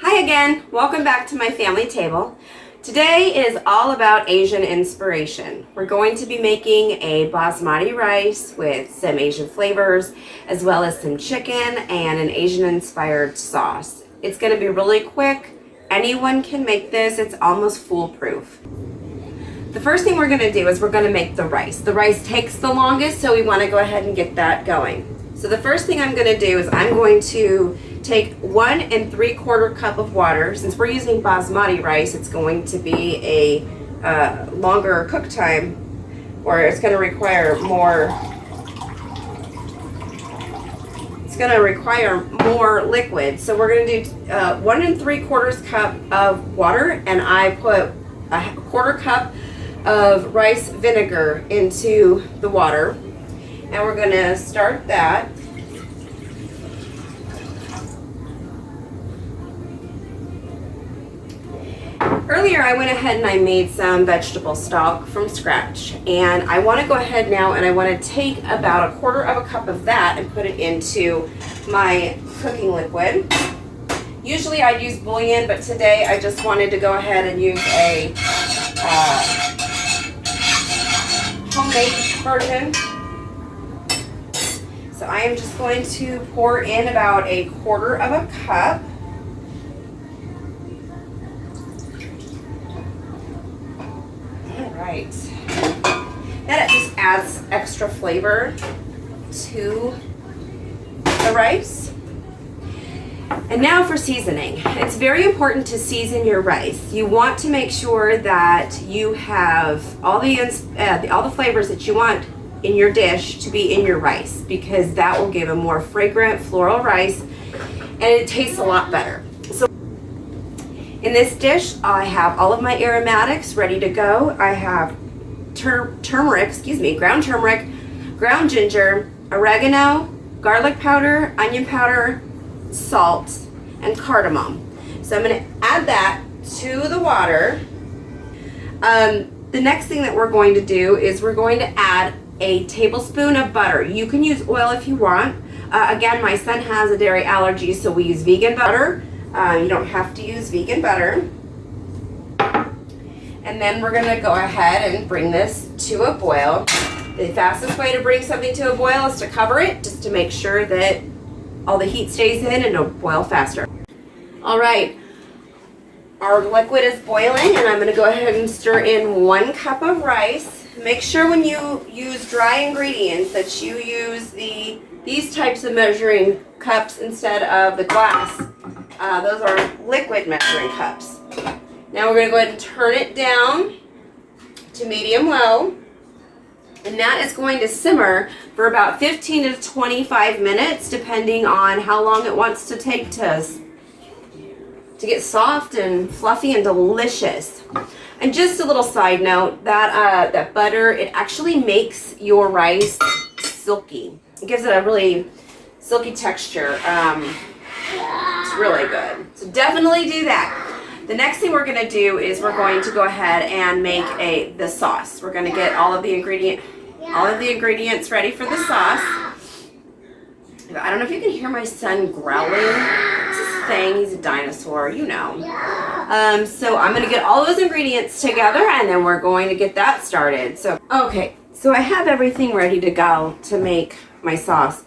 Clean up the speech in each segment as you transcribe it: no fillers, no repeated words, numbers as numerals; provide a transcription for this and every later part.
Hi again, welcome back to my family table. Today is all about Asian inspiration. We're going to be making a basmati rice with some Asian flavors, as well as some chicken and an Asian inspired sauce. It's going to be really quick. Anyone can make this. It's almost foolproof. The first thing we're going to do is we're going to make the rice. The rice takes the longest, so we want to go ahead and get that going. So the first thing I'm going to do is I'm going to take 1 3/4 cup of water. Since we're using basmati rice, it's going to be a longer cook time, or it's going to require more. It's going to require more liquid. So we're going to do 1 3/4 cup of water, and I put a 1/4 cup of rice vinegar into the water, and we're going to start that. Earlier I went ahead and I made some vegetable stock from scratch, and I want to go ahead now and I want to take about 1/4 cup of that and put it into my cooking liquid. Usually I'd use bouillon, but today I just wanted to go ahead and use a homemade version. So I am just going to pour in about 1/4 cup. Right. That just adds extra flavor to the rice. And now for seasoning. It's very important to season your rice. You want to make sure that you have all the flavors that you want in your dish to be in your rice, because that will give a more fragrant floral rice and it tastes a lot better. So in this dish, I have all of my aromatics ready to go. I have ground turmeric, ground ginger, oregano, garlic powder, onion powder, salt, and cardamom. So I'm going to add that to the water. The next thing that we're going to do is we're going to add a tablespoon of butter. You can use oil if you want. Again, my son has a dairy allergy, so we use vegan butter. You don't have to use vegan butter. And then we're going to go ahead and bring this to a boil. The fastest way to bring something to a boil is to cover it, just to make sure that all the heat stays in and it'll boil faster. All right, our liquid is boiling, and I'm going to go ahead and stir in 1 cup of rice. Make sure when you use dry ingredients that you use these types of measuring cups instead of the glass. Those are liquid measuring cups. Now we're going to go ahead and turn it down to medium-low, and that is going to simmer for about 15 to 25 minutes, depending on how long it wants to take to get soft and fluffy and delicious. And just a little side note, that butter, it actually makes your rice silky. It gives it a really silky texture. It's really good. So definitely do that. The next thing we're going to do is we're going to go ahead and make the sauce. We're going to get all of the ingredients ready for the sauce. I don't know if you can hear my son growling. It's his thing. He's a dinosaur, you know. So I'm going to get all those ingredients together, and then we're going to get that started. So I have everything ready to go to make my sauce.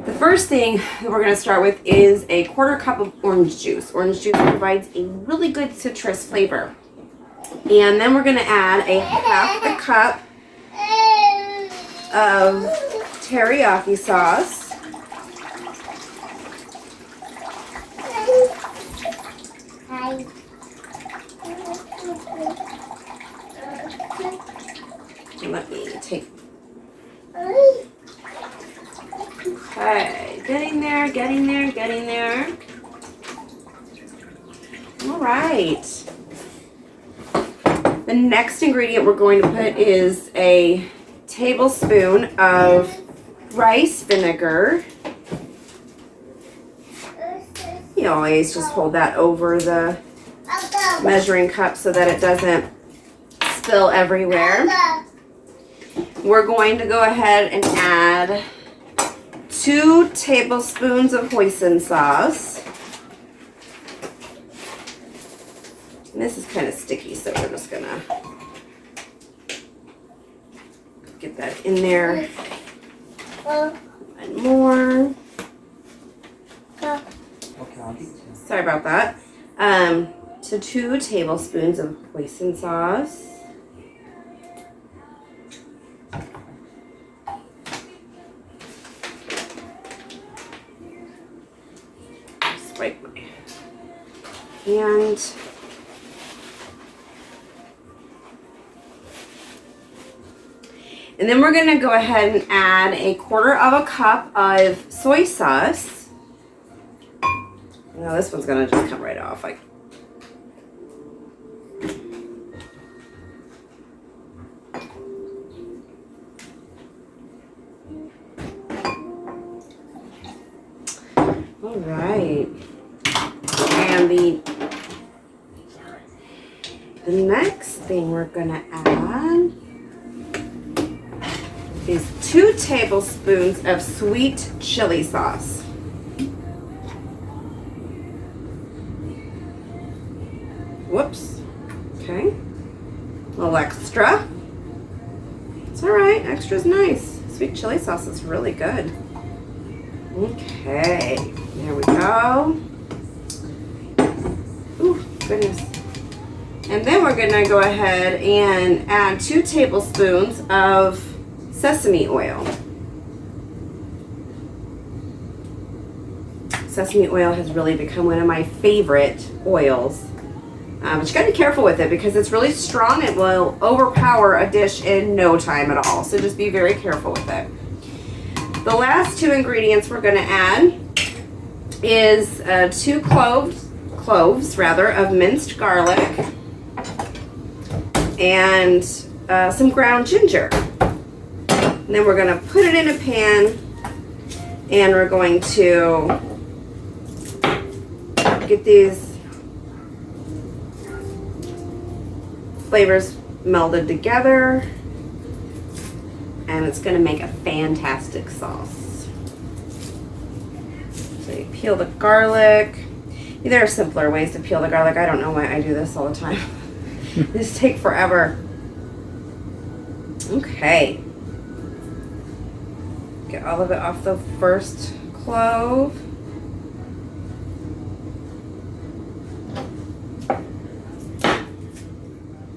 The first thing that we're going to start with is 1/4 cup of orange juice. Orange juice provides a really good citrus flavor. And then we're going to add 1/2 cup of teriyaki sauce. And let me take... Okay, getting there. All right. The next ingredient we're going to put is a tablespoon of rice vinegar. You always just hold that over the measuring cup so that it doesn't spill everywhere. We're going to go ahead and add 2 tablespoons of Hoisin sauce. And this is kind of sticky, so we're just gonna get that in there. And more. Sorry about that. So 2 tablespoons of hoisin sauce. Just wipe my hand. And then we're gonna go ahead and add 1/4 of a cup of soy sauce. Now this one's gonna just come right off. All right. And the next thing we're gonna add is 2 tablespoons of sweet chili sauce. Whoops. Okay. A little extra. It's all right. Extra's nice. Sweet chili sauce is really good. Okay. There we go. Ooh, goodness. And then we're gonna go ahead and add 2 tablespoons of sesame oil. Sesame oil has really become one of my favorite oils. But you gotta be careful with it because it's really strong. It will overpower a dish in no time at all. So just be very careful with it. The last 2 ingredients we're gonna add is 2 cloves of minced garlic and some ground ginger. And then we're going to put it in a pan and we're going to get these flavors melded together, and it's going to make a fantastic sauce. So you peel the garlic. There are simpler ways to peel the garlic. I don't know why I do this all the time. These take forever. Okay. Get all of it off the first clove.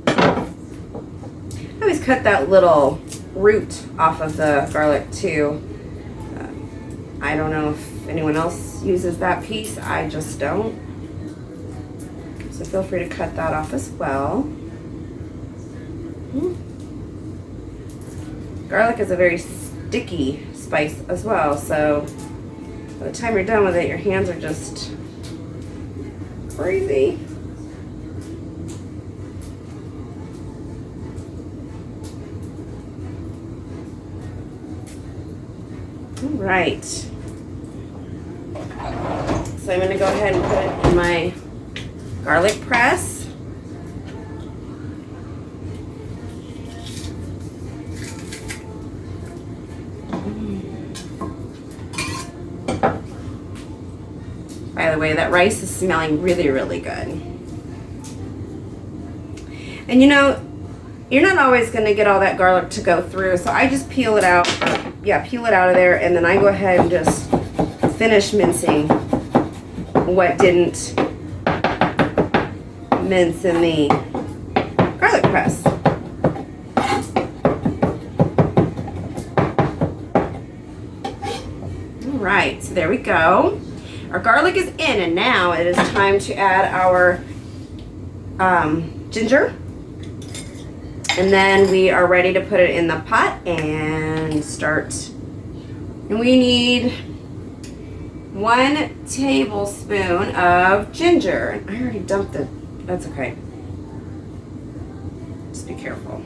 I always cut that little root off of the garlic too. I don't know if anyone else uses that piece. I just don't. So feel free to cut that off as well. Garlic is a very sticky spice as well, so by the time you're done with it, your hands are just crazy. All right. So I'm going to go ahead and put it in my garlic press. By the way, that rice is smelling really, really good. And you know, you're not always going to get all that garlic to go through, so I just peel it out. Peel it out of there, and then I go ahead and just finish mincing what didn't mince in the garlic press. All right, so there we go. Our garlic is in, and now it is time to add our ginger. And then we are ready to put it in the pot and start. And we need 1 tablespoon of ginger. I already dumped it. That's okay. Just be careful.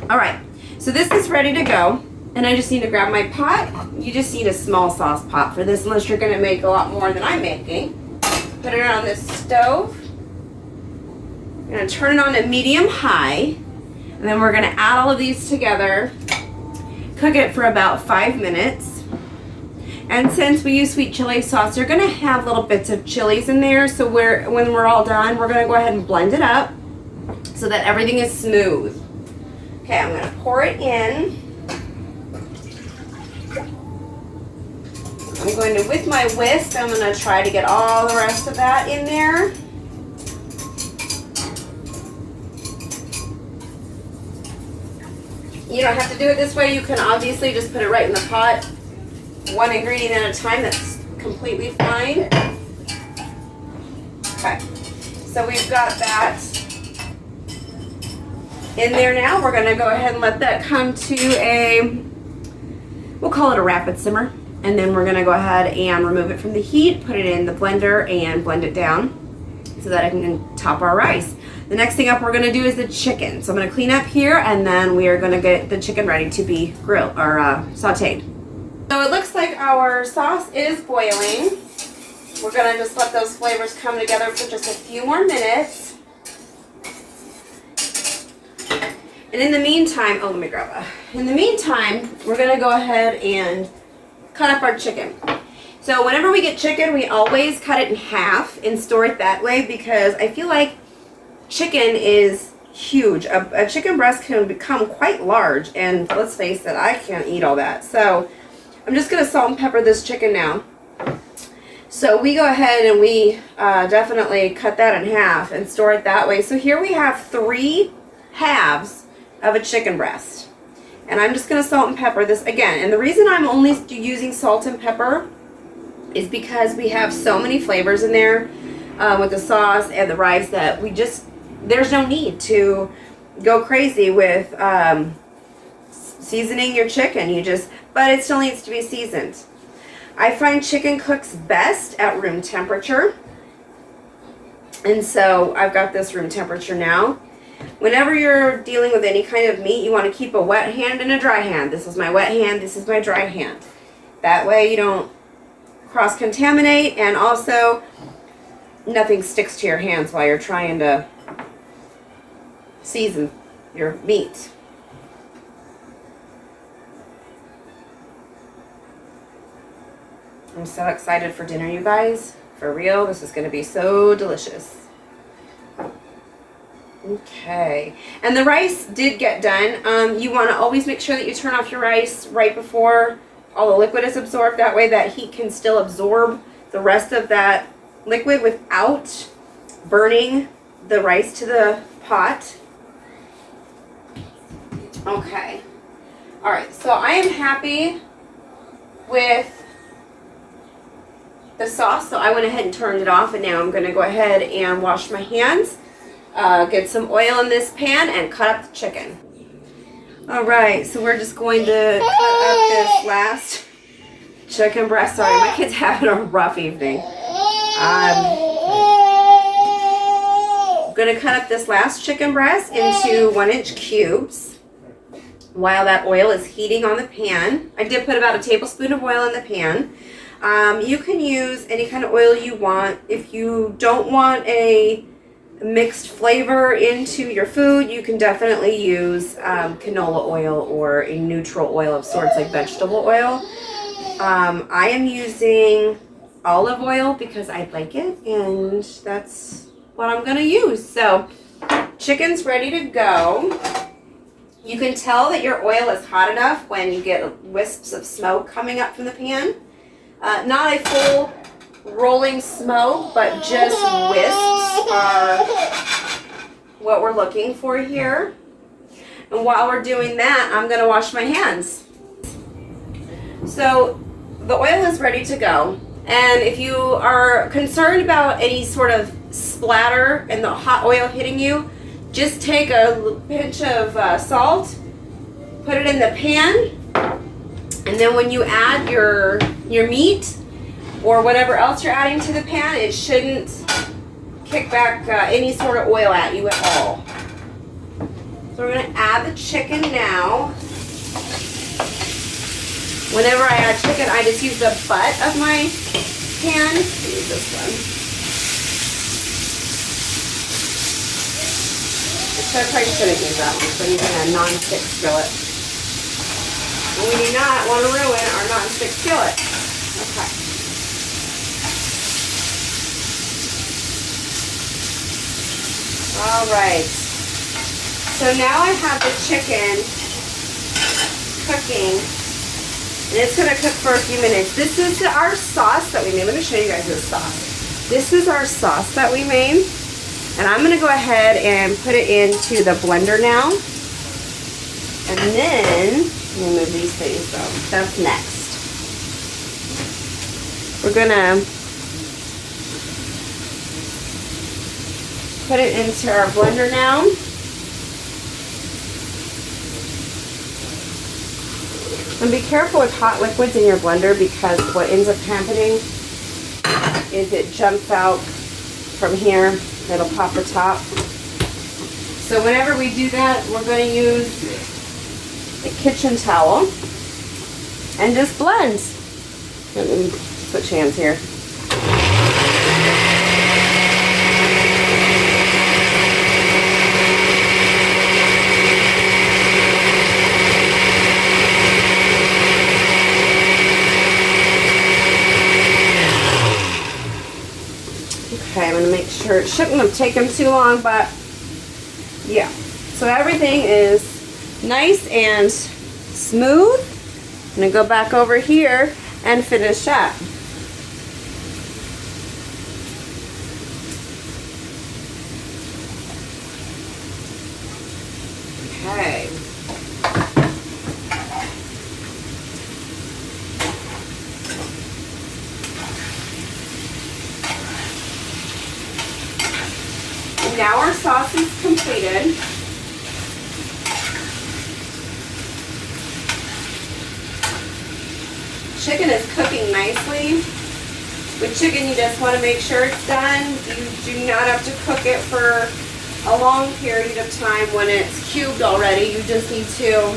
All right, so this is ready to go. And I just need to grab my pot. You just need a small sauce pot for this unless you're gonna make a lot more than I'm making. Put it on this stove. I'm gonna turn it on to medium-high. And then we're gonna add all of these together. Cook it for about 5 minutes. And since we use sweet chili sauce, you're gonna have little bits of chilies in there. So when we're all done, we're gonna go ahead and blend it up so that everything is smooth. Okay, I'm gonna pour it in. I'm going to, with my whisk, I'm gonna try to get all the rest of that in there. You don't have to do it this way. You can obviously just put it right in the pot, one ingredient at a time. That's completely fine. Okay, so we've got that in there now. We're gonna go ahead and let that come to we'll call it a rapid simmer. And then we're gonna go ahead and remove it from the heat, put it in the blender and blend it down so that I can top our rice. The next thing up we're gonna do is the chicken. So I'm gonna clean up here and then we are gonna get the chicken ready to be grilled or sauteed. So it looks like our sauce is boiling. We're gonna just let those flavors come together for just a few more minutes. And in the meantime, let me grab in the meantime, we're gonna go ahead and cut up our chicken. So whenever we get chicken, we always cut it in half and store it that way because I feel like chicken is huge. A chicken breast can become quite large, and let's face it, I can't eat all that. So I'm just gonna salt and pepper this chicken now. So we go ahead and we definitely cut that in half and store it that way. So here we have 3 halves of a chicken breast. And I'm just going to salt and pepper this again. And the reason I'm only using salt and pepper is because we have so many flavors in there with the sauce and the rice that there's no need to go crazy with seasoning your chicken. But it still needs to be seasoned. I find chicken cooks best at room temperature. And so I've got this room temperature now. Whenever you're dealing with any kind of meat, you want to keep a wet hand and a dry hand. This is my wet hand, this is my dry hand. That way you don't cross-contaminate, and also nothing sticks to your hands while you're trying to season your meat. I'm so excited for dinner, you guys. For real, this is going to be so delicious. Okay, and the rice did get done. You want to always make sure that you turn off your rice right before all the liquid is absorbed. That way that heat can still absorb the rest of that liquid without burning the rice to the pot. Okay, all right, so I am happy with the sauce, so I went ahead and turned it off, and now I'm going to go ahead and wash my hands. Get some oil in this pan and cut up the chicken. Alright, so we're just going to cut up this last chicken breast. Sorry, my kid's having a rough evening. I'm going to cut up this last chicken breast into 1-inch cubes while that oil is heating on the pan. I did put about a tablespoon of oil in the pan. You can use any kind of oil you want. If you don't want a mixed flavor into your food, you can definitely use canola oil or a neutral oil of sorts like vegetable oil. I am using olive oil because I like it, and that's what I'm going to use. So chicken's ready to go. You can tell that your oil is hot enough when you get wisps of smoke coming up from the pan. Not a full rolling smoke, but just wisps are what we're looking for here. And while we're doing that, I'm going to wash my hands. So the oil is ready to go. And if you are concerned about any sort of splatter and the hot oil hitting you, just take a pinch of salt, put it in the pan, and then when you add your meat or whatever else you're adding to the pan, it shouldn't kick back any sort of oil at you at all. So we're going to add the chicken now. Whenever I add chicken, I just use the butt of my pan. Use this one. So I probably shouldn't use that one, so I'm using a non-stick skillet. And we do not want to ruin our non-stick skillet. All right. So now I have the chicken cooking, and it's going to cook for a few minutes. This is our sauce that we made. Let me show you guys this sauce. This is our sauce that we made, and I'm going to go ahead and put it into the blender now. And then, let me move these things though. That's next. We're going to put it into our blender now. And be careful with hot liquids in your blender, because what ends up happening is it jumps out from here. It'll pop the top. So whenever we do that, we're going to use a kitchen towel and just blend. Let me switch hands here. Okay, I'm going to make sure it shouldn't have taken too long, but yeah. So everything is nice and smooth. I'm going to go back over here and finish up. Okay. Now our sauce is completed. Chicken is cooking nicely. With chicken, you just want to make sure it's done. You do not have to cook it for a long period of time when it's cubed already. You just need to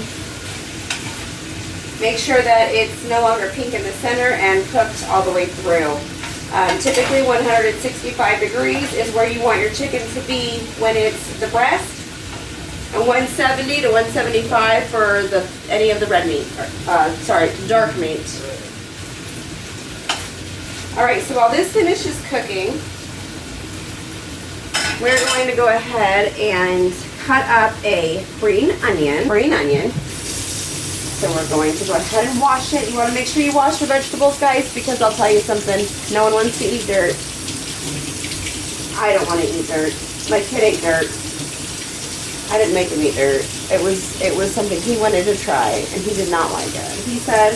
make sure that it's no longer pink in the center and cooked all the way through. Typically 165 degrees is where you want your chicken to be when it's the breast, and 170 to 175 for any of the red meat, dark meat. All right, so while this finishes cooking, we're going to go ahead and cut up a green onion. So we're going to go ahead and wash it. You want to make sure you wash your vegetables, guys, because I'll tell you something. No one wants to eat dirt. I don't want to eat dirt. My kid ate dirt. I didn't make him eat dirt. It was something he wanted to try, and he did not like it. He said,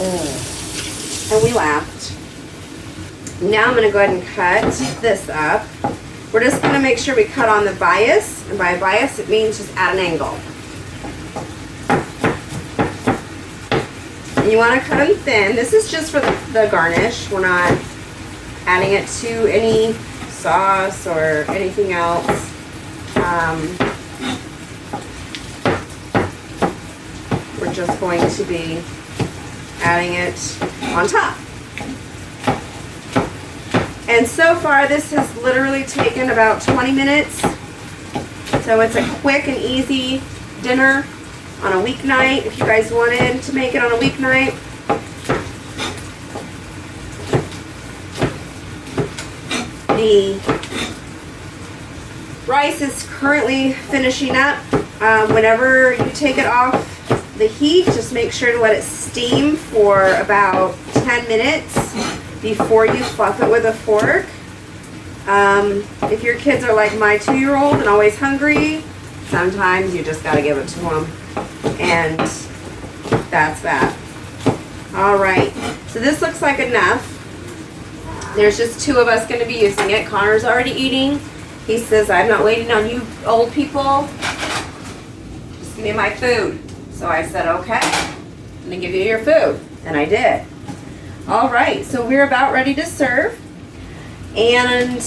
ugh. And we laughed. Now I'm going to go ahead and cut this up. We're just going to make sure we cut on the bias. And by bias, it means just at an angle. You want to cut them thin. This is just for the garnish. We're not adding it to any sauce or anything else. We're just going to be adding it on top. And so far, this has literally taken about 20 minutes. So it's a quick and easy dinner on a weeknight, if you guys wanted to make it on a weeknight. The rice is currently finishing up. Whenever you take it off the heat, just make sure to let it steam for about 10 minutes before you fluff it with a fork. If your kids are like my 2-year-old and always hungry, sometimes you just gotta give it to them. And that's that. All right, so this looks like enough. There's just 2 of us going to be using it. Connor's already eating. He says, I'm not waiting on you old people. Just give me my food. So I said, okay, I'm going to give you your food. And I did. All right, so we're about ready to serve. And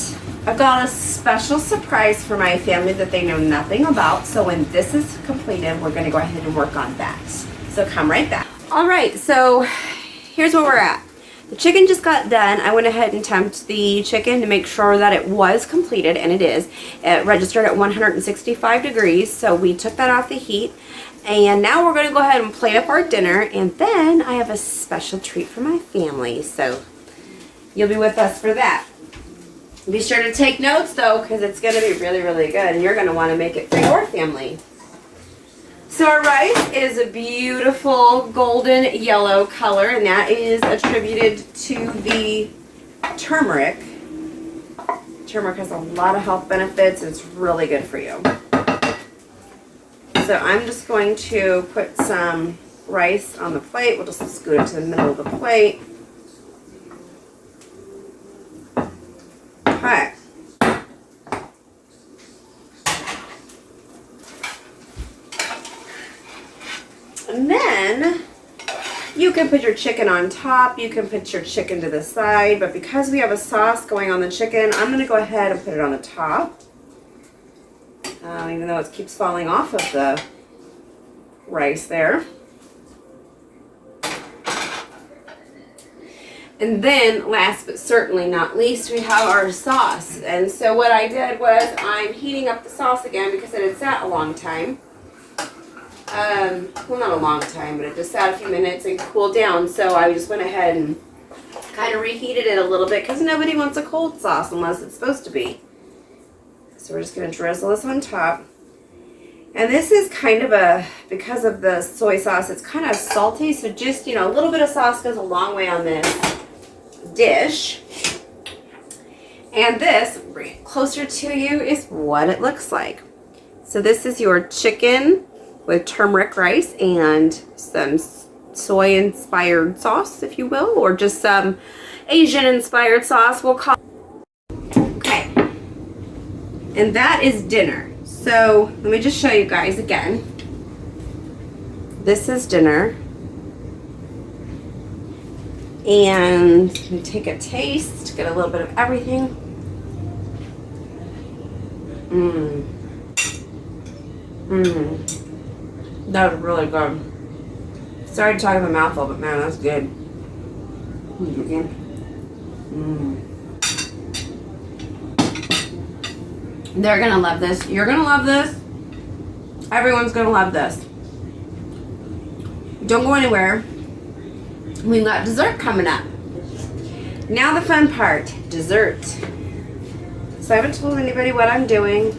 I've got a special surprise for my family that they know nothing about. So when this is completed, we're going to go ahead and work on that. So come right back. All right, so here's where we're at. The chicken just got done. I went ahead and temped the chicken to make sure that it was completed, and it is. It registered at 165 degrees, so we took that off the heat. And now we're going to go ahead and plate up our dinner, and then I have a special treat for my family. So you'll be with us for that. Be sure to take notes though, because it's going to be really, really good, and you're going to want to make it for your family. So our rice is a beautiful golden yellow color, and that is attributed to the turmeric. Turmeric has a lot of health benefits, and it's really good for you. So I'm just going to put some rice on the plate. We'll just scoot it to the middle of the plate. Okay. And then you can put your chicken on top. You can put your chicken to the side. But because we have a sauce going on the chicken, I'm going to go ahead and put it on the top. Even though it keeps falling off of the rice there. And then, last but certainly not least, we have our sauce. And so what I did was I'm heating up the sauce again because it had sat a long time. Well, not a long time, but it just sat a few minutes and cooled down. So I just went ahead and kind of reheated it a little bit because nobody wants a cold sauce unless it's supposed to be. So we're just going to drizzle this on top. And this is kind of a, because of the soy sauce, it's kind of salty. So just, a little bit of sauce goes a long way on this dish. And this, bring it closer to you, is what it looks like. So this is your chicken with turmeric rice and some soy inspired sauce, if you will, or just some Asian inspired sauce, we'll call it. Okay. And that is dinner. So let me just show you guys again. This is dinner. And let me take a taste, get a little bit of everything. That was really good. Sorry to talk in my mouth a little, but man, that's good. They're gonna love this. You're gonna love this. Everyone's gonna love this. Don't go anywhere. We've got dessert coming up. Now the fun part, dessert. So I haven't told anybody what I'm doing.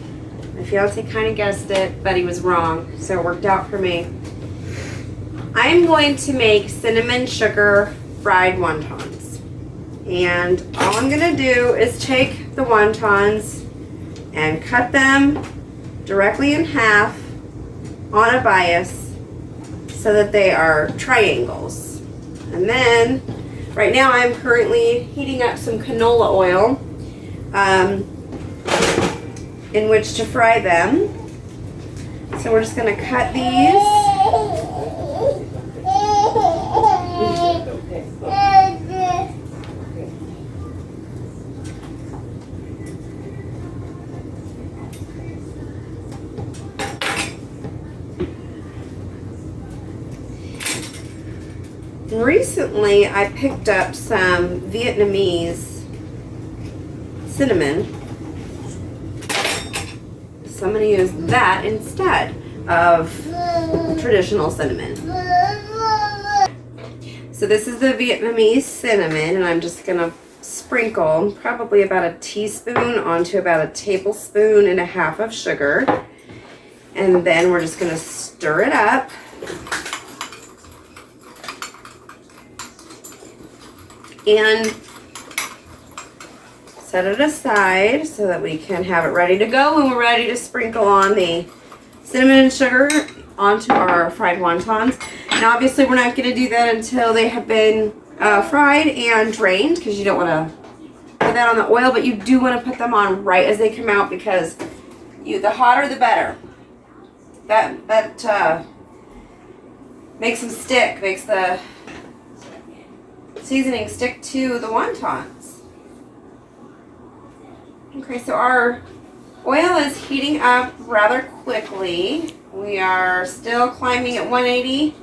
My fiance kind of guessed it, but he was wrong, so it worked out for me. I'm going to make cinnamon sugar fried wontons. And all I'm gonna do is take the wontons and cut them directly in half on a bias so that they are triangles. And then, right now I'm currently heating up some canola oil in which to fry them. So we're just going to cut these. Recently, I picked up some Vietnamese cinnamon. So I'm going to use that instead of traditional cinnamon. So this is the Vietnamese cinnamon, and I'm just going to sprinkle probably about a teaspoon onto about a tablespoon and a half of sugar. And then we're just going to stir it up. And set it aside so that we can have it ready to go when we're ready to sprinkle on the cinnamon and sugar onto our fried wontons. And obviously we're not going to do that until they have been fried and drained, because you don't want to put that on the oil, but you do want to put them on right as they come out, because the hotter the better. That makes them stick, makes the seasoning stick to the wontons. Okay, so our oil is heating up rather quickly. We are still climbing at 180.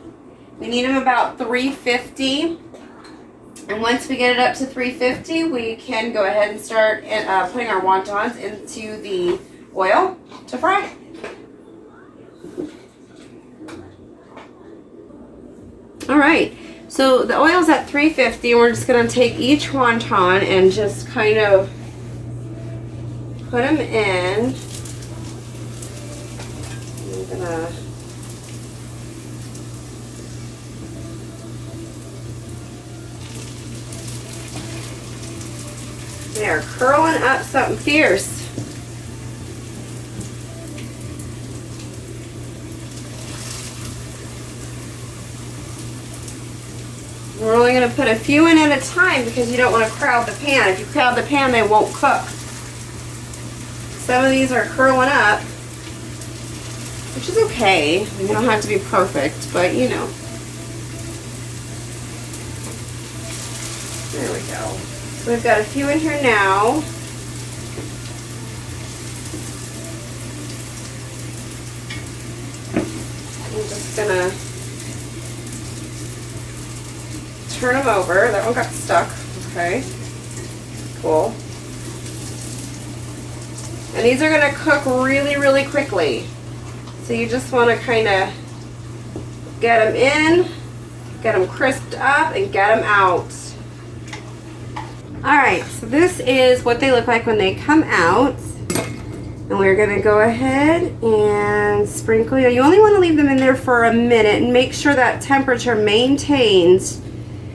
We need them about 350. And once we get it up to 350, we can go ahead and start putting our wontons into the oil to fry. All right. So the oil's at 350, and we're just going to take each wonton and just kind of put them in. I'm gonna they are curling up something fierce. We're only going to put a few in at a time because you don't want to crowd the pan. If you crowd the pan, they won't cook. Some of these are curling up, which is okay. They don't have to be perfect, but you know. There we go. So we've got a few in here now. I'm just gonna turn them over. That one got stuck. Okay. Cool. And these are gonna cook really, really quickly. So you just want to kind of get them in, get them crisped up, and get them out. Alright, so this is what they look like when they come out. And we're going to go ahead and sprinkle. You only want to leave them in there for a minute and make sure that temperature maintains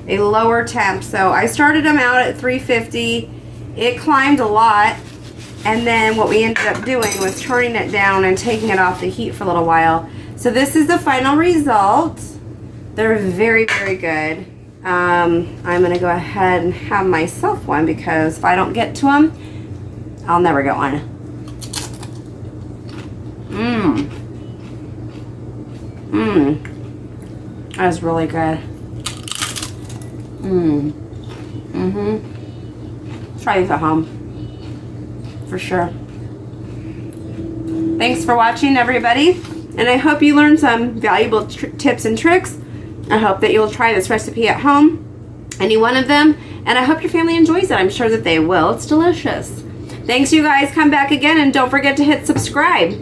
a lower temp. So I started them out at 350. It climbed a lot. And then what we ended up doing was turning it down and taking it off the heat for a little while. So this is the final result. They're very, very good. I'm going to go ahead and have myself one because if I don't get to them, I'll never get one. That's really good. Try these at home. For sure. Thanks for watching, everybody, and I hope you learned some valuable tips and tricks. I hope that you'll try this recipe at home, any one of them, and I hope your family enjoys it. I'm sure that they will. It's delicious. Thanks, you guys. Come back again, and don't forget to hit subscribe.